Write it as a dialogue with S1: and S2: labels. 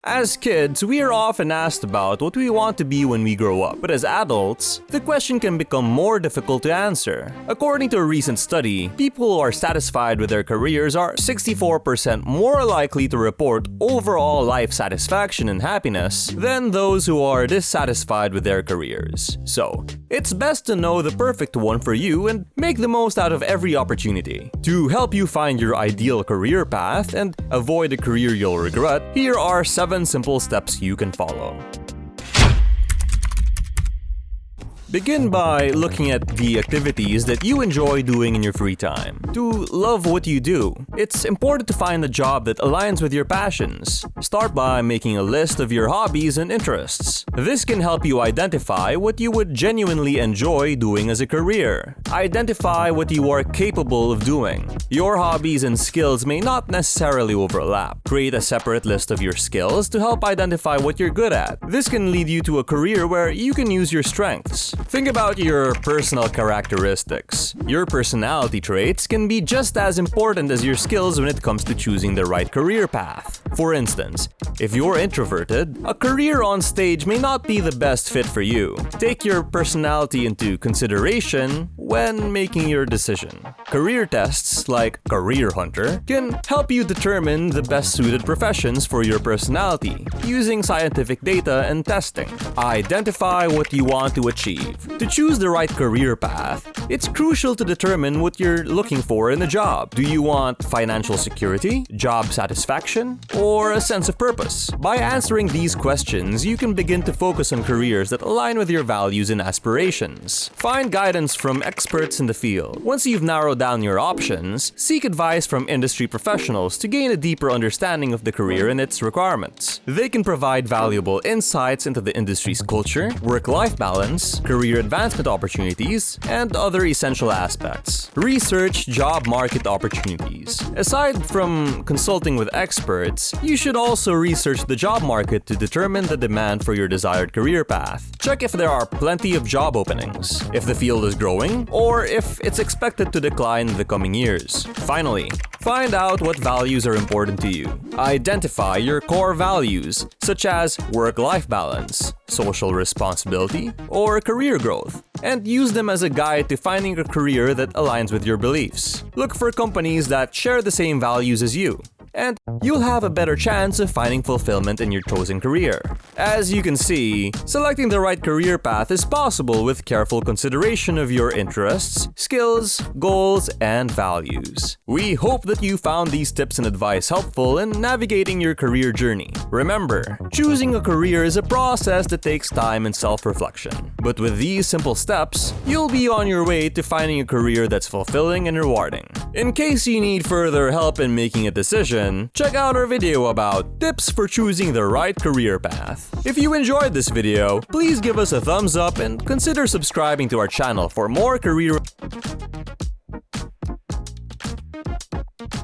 S1: As kids, we are often asked about what we want to be when we grow up, but as adults, the question can become more difficult to answer. According to a recent study, people who are satisfied with their careers are 64% more likely to report overall life satisfaction and happiness than those who are dissatisfied with their careers. So, it's best to know the perfect one for you and make the most out of every opportunity. To help you find your ideal career path and avoid a career you'll regret, here are 7 simple steps you can follow. Begin by looking at the activities that you enjoy doing in your free time. To love what you do, it's important to find a job that aligns with your passions. Start by making a list of your hobbies and interests. This can help you identify what you would genuinely enjoy doing as a career. Identify what you are capable of doing. Your hobbies and skills may not necessarily overlap. Create a separate list of your skills to help identify what you're good at. This can lead you to a career where you can use your strengths. Think about your personal characteristics. Your personality traits can be just as important as your skills when it comes to choosing the right career path. For instance, if you're introverted, a career on stage may not be the best fit for you. Take your personality into consideration when making your decision. Career tests like Career Hunter can help you determine the best suited professions for your personality using scientific data and testing. Identify what you want to achieve. To choose the right career path, it's crucial to determine what you're looking for in a job. Do you want financial security, job satisfaction, or a sense of purpose? By answering these questions, you can begin to focus on careers that align with your values and aspirations. Find guidance from experts in the field. Once you've narrowed down your options, seek advice from industry professionals to gain a deeper understanding of the career and its requirements. They can provide valuable insights into the industry's culture, work-life balance, career advancement opportunities, and other essential aspects. Research job market opportunities. Aside from consulting with experts, you should also research the job market to determine the demand for your desired career path. Check if there are plenty of job openings, if the field is growing, or if it's expected to decline in the coming years. Finally, find out what values are important to you. Identify your core values, such as work-life balance, social responsibility, or career growth, and use them as a guide to finding a career that aligns with your beliefs. Look for companies that share the same values as you, and you'll have a better chance of finding fulfillment in your chosen career. As you can see, selecting the right career path is possible with careful consideration of your interests, skills, goals, and values. We hope that you found these tips and advice helpful in navigating your career journey. Remember, choosing a career is a process that takes time and self-reflection. But with these simple steps, you'll be on your way to finding a career that's fulfilling and rewarding. In case you need further help in making a decision, check out our video about tips for choosing the right career path. If you enjoyed this video, please give us a thumbs up and consider subscribing to our channel for more career